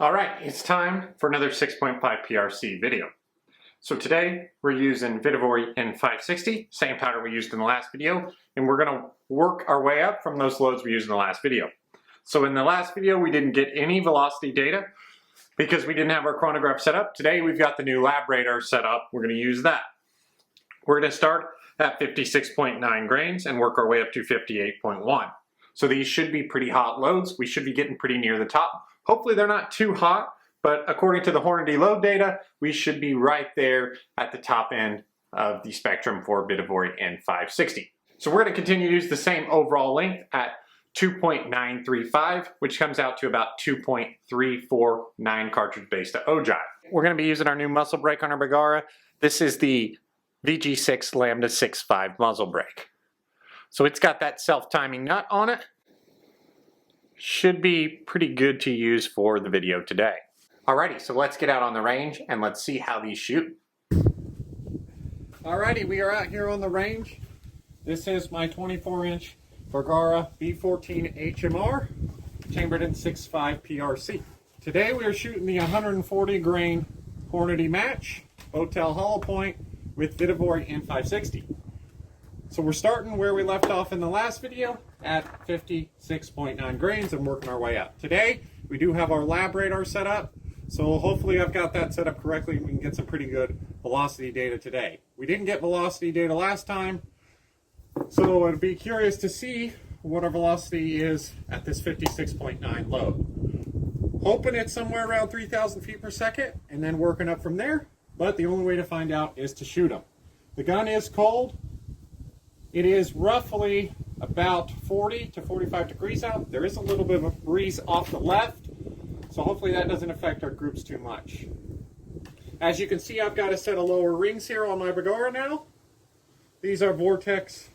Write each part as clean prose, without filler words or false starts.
Alright, it's time for another 6.5 PRC video. So today we're using N560, same pattern we used in the last video, and we're going to work our way up from those loads we used in the last video. So in the last video we didn't get any velocity data because we didn't have our chronograph set up. Today we've got the new lab radar set up. We're going to use that. We're going to start at 56.9 grains and work our way up to 58.1. So these should be pretty hot loads. We should be getting pretty near the top. Hopefully they're not too hot, but according to the Hornady load data, we should be right there at the top end of the spectrum for Bergara N560. So we're going to continue to use the same overall length at 2.935, which comes out to about 2.349 cartridge base to ogive. We're going to be using our new muzzle brake on our Bergara. This is the VG6 Lambda 6.5 muzzle brake. So it's got that self-timing nut on it. Should be pretty good to use for the video today. Alrighty, so let's get out on the range and let's see how these shoot. Alrighty, we are out here on the range. This is my 24-inch Bergara B14 HMR, chambered in 6.5 PRC. Today we are shooting the 140 grain Hornady match, Hotel hollow point with Bergara N560. So we're starting where we left off in the last video at 56.9 grains and working our way up. Today, we do have our lab radar set up, so hopefully I've got that set up correctly and we can get some pretty good velocity data today. We didn't get velocity data last time, so I'd be curious to see what our velocity is at this 56.9 load. Hoping it's somewhere around 3,000 feet per second and then working up from there, but the only way to find out is to shoot them. The gun is cold. It is roughly about 40 to 45 degrees out. There is a little bit of a breeze off the left, so hopefully that doesn't affect our groups too much. As you can see, I've got a set of lower rings here on my Bergara now. These are Vortex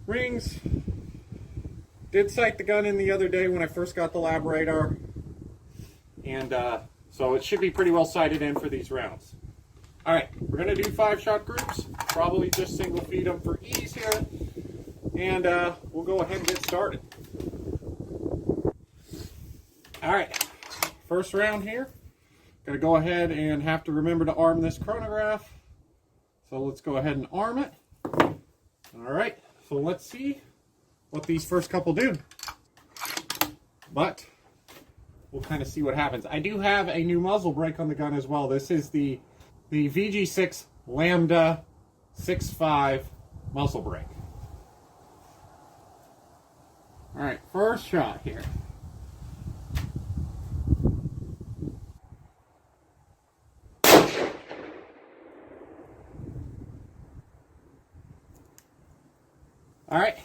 rings. Did sight the gun in the other day when I first got the lab radar, and so it should be pretty well sighted in for these rounds. Alright, we're going to do 5-shot groups, probably just single feed them for ease here, and we'll go ahead and get started. Alright, first round here, going to go ahead and have to remember to arm this chronograph, so let's go ahead and arm it. Alright, so let's see what these first couple do, but we'll kind of see what happens. I do have a new muzzle brake on the gun as well. This is the VG6 Lambda 6.5 muzzle brake. Alright, first shot here. Alright,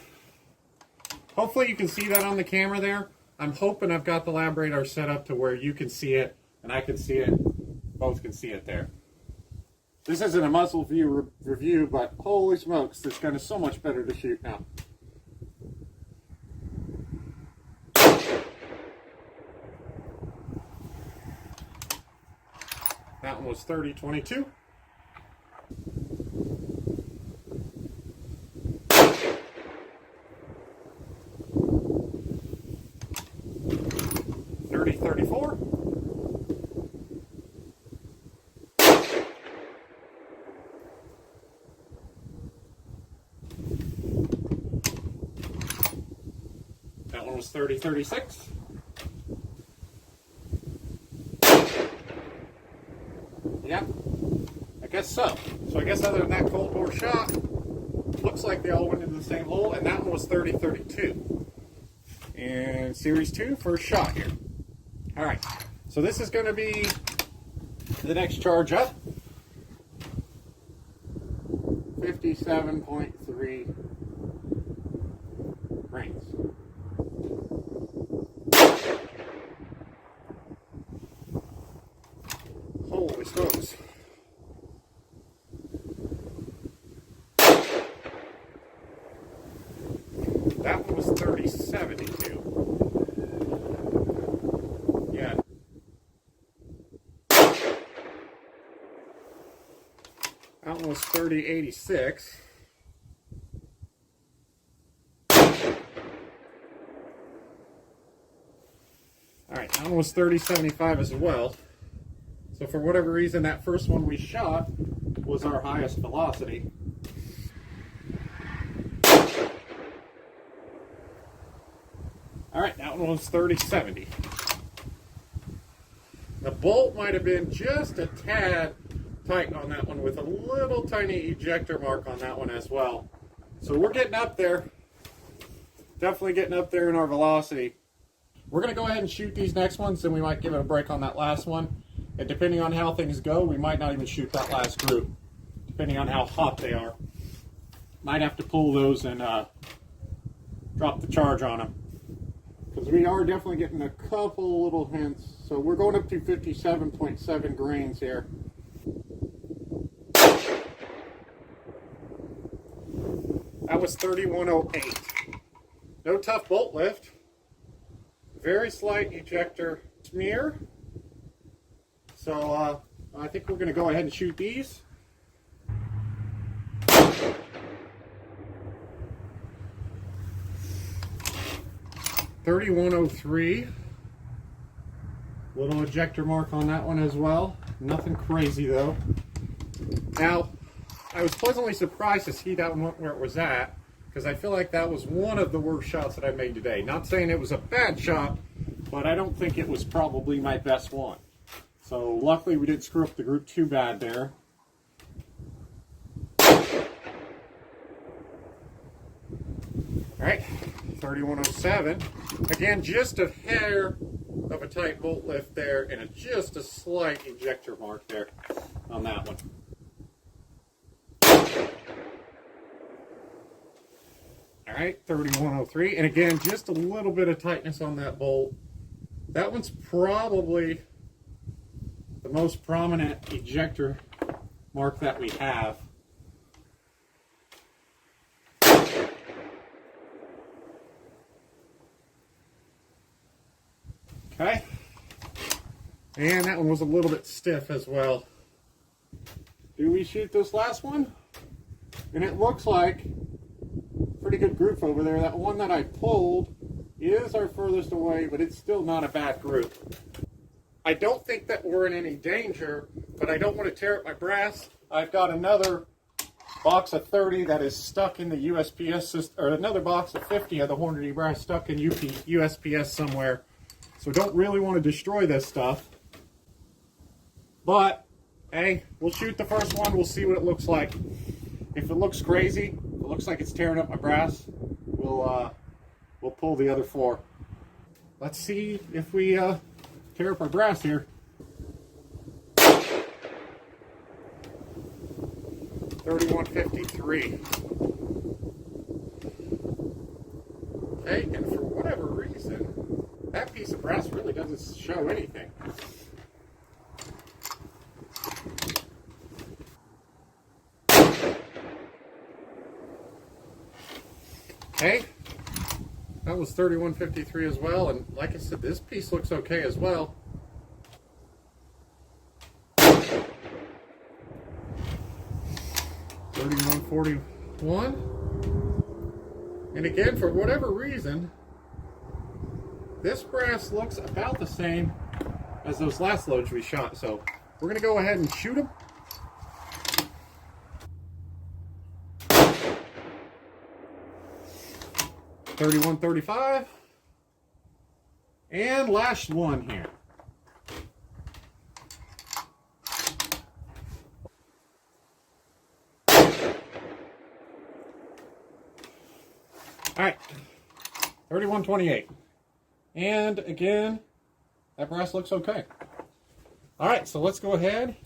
hopefully you can see that on the camera there. I'm hoping I've got the lab radar set up to where you can see it and I can see it, both can see it there. This isn't a muzzle view review, but holy smokes, this gun is so much better to shoot now. That one was 30-22. That one was 30-36. Yep, I guess so. So I guess other than that cold bore shot, looks like they all went into the same hole, and that one was 30-32. And Series 2, first shot here. Alright, so this is going to be the next charge up. 57.3 grains. Holy smokes. That one was 30-72. Yeah. That one was 30-86. Alright, that one was 30.75 as well. So for whatever reason, that first one we shot was our highest velocity. All right, that one was 30.70. The bolt might have been just a tad tight on that one, with a little tiny ejector mark on that one as well. So we're getting up there. Definitely getting up there in our velocity. We're going to go ahead and shoot these next ones, and we might give it a break on that last one. And depending on how things go, we might not even shoot that last group, depending on how hot they are. Might have to pull those and drop the charge on them, because we are definitely getting a couple little hints. So we're going up to 57.7 grains here. That was 31.08. No tough bolt lift. Very slight ejector smear. So I think we're going to go ahead and shoot these. $31.03. Little ejector mark on that one as well. Nothing crazy though. Now, I was pleasantly surprised to see that one went where it was at, because I feel like that was one of the worst shots that I made today. Not saying it was a bad shot, but I don't think it was probably my best one. So luckily we didn't screw up the group too bad there. Alright, 31.07. Again, just a hair of a tight bolt lift there, and just a slight ejector mark there on that one. Alright, 31.03. And again, just a little bit of tightness on that bolt. That one's probably the most prominent ejector mark that we have. Okay. And that one was a little bit stiff as well. Do we shoot this last one? And it looks like pretty good group over there. That one that I pulled is our furthest away, but it's still not a bad group. I don't think that we're in any danger, but I don't want to tear up my brass. I've got another box of 30 that is stuck in the USPS system, or another box of 50 of the Hornady brass stuck in USPS somewhere. So don't really want to destroy this stuff. But, hey, we'll shoot the first one. We'll see what it looks like. If it looks crazy, if it looks like it's tearing up my brass, we'll pull the other 4. Let's see if we tear up our brass here. 31.53. Okay, and for whatever reason, that piece of brass really doesn't show anything. Okay, that was 31.53 as well, and like I said, this piece looks okay as well. $31.41. And again, for whatever reason, this brass looks about the same as those last loads we shot. So we're going to go ahead and shoot them. $31.35. And last one here. All right, 31.28. And again, that brass looks okay. All right, so let's go ahead,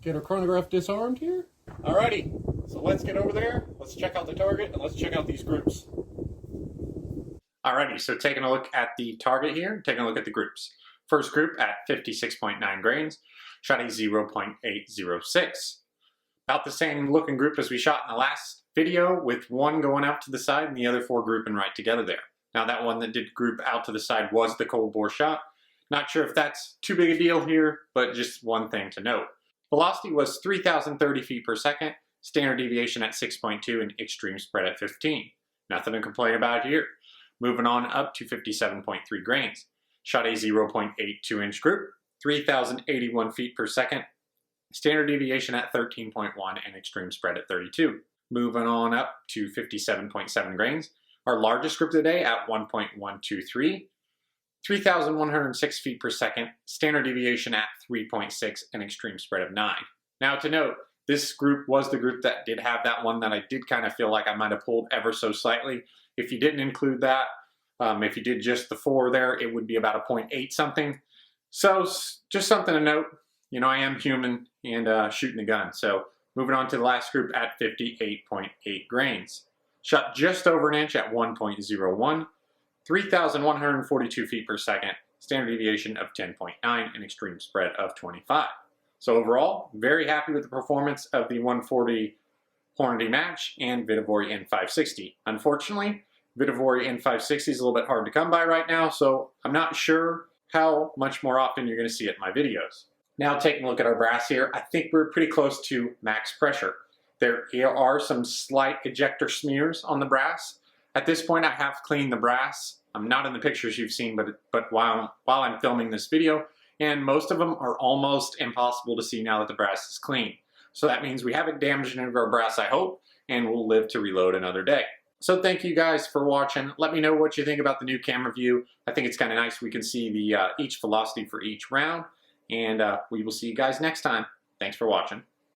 get our chronograph disarmed here. Alrighty, so let's get over there, let's check out the target, and let's check out these groups. Alrighty, so taking a look at the target here, taking a look at the groups. First group at 56.9 grains, shot a 0.806. About the same looking group as we shot in the last video, with one going out to the side and the other 4 grouping right together there. Now that one that did group out to the side was the cold bore shot. Not sure if that's too big a deal here, but just one thing to note. Velocity was 3,030 feet per second, standard deviation at 6.2, and extreme spread at 15. Nothing to complain about here. Moving on up to 57.3 grains. Shot a 0.82 inch group, 3,081 feet per second, standard deviation at 13.1 and extreme spread at 32. Moving on up to 57.7 grains. Our largest group of the day at 1.123, 3,106 feet per second, standard deviation at 3.6 and extreme spread of 9. Now to note, this group was the group that did have that one that I did kind of feel like I might have pulled ever so slightly. If you didn't include that, if you did just the 4 there, it would be about a 0.8 something. So just something to note, you know, I am human and shooting a gun. So moving on to the last group at 58.8 grains. Shot just over an inch at 1.01, 3,142 feet per second, standard deviation of 10.9 and extreme spread of 25. So overall, very happy with the performance of the 140 Hornady match and Vihtavuori N560. Unfortunately, Vihtavuori N560 is a little bit hard to come by right now, so I'm not sure how much more often you're going to see it in my videos. Now taking a look at our brass here, I think we're pretty close to max pressure. There are some slight ejector smears on the brass. At this point I have cleaned the brass. I'm not in the pictures you've seen, but while I'm filming this video, and most of them are almost impossible to see now that the brass is clean. So that means we haven't damaged any of our brass, I hope, and we'll live to reload another day. So thank you guys for watching. Let me know what you think about the new camera view. I think it's kind of nice. We can see the each velocity for each round, and we will see you guys next time. Thanks for watching.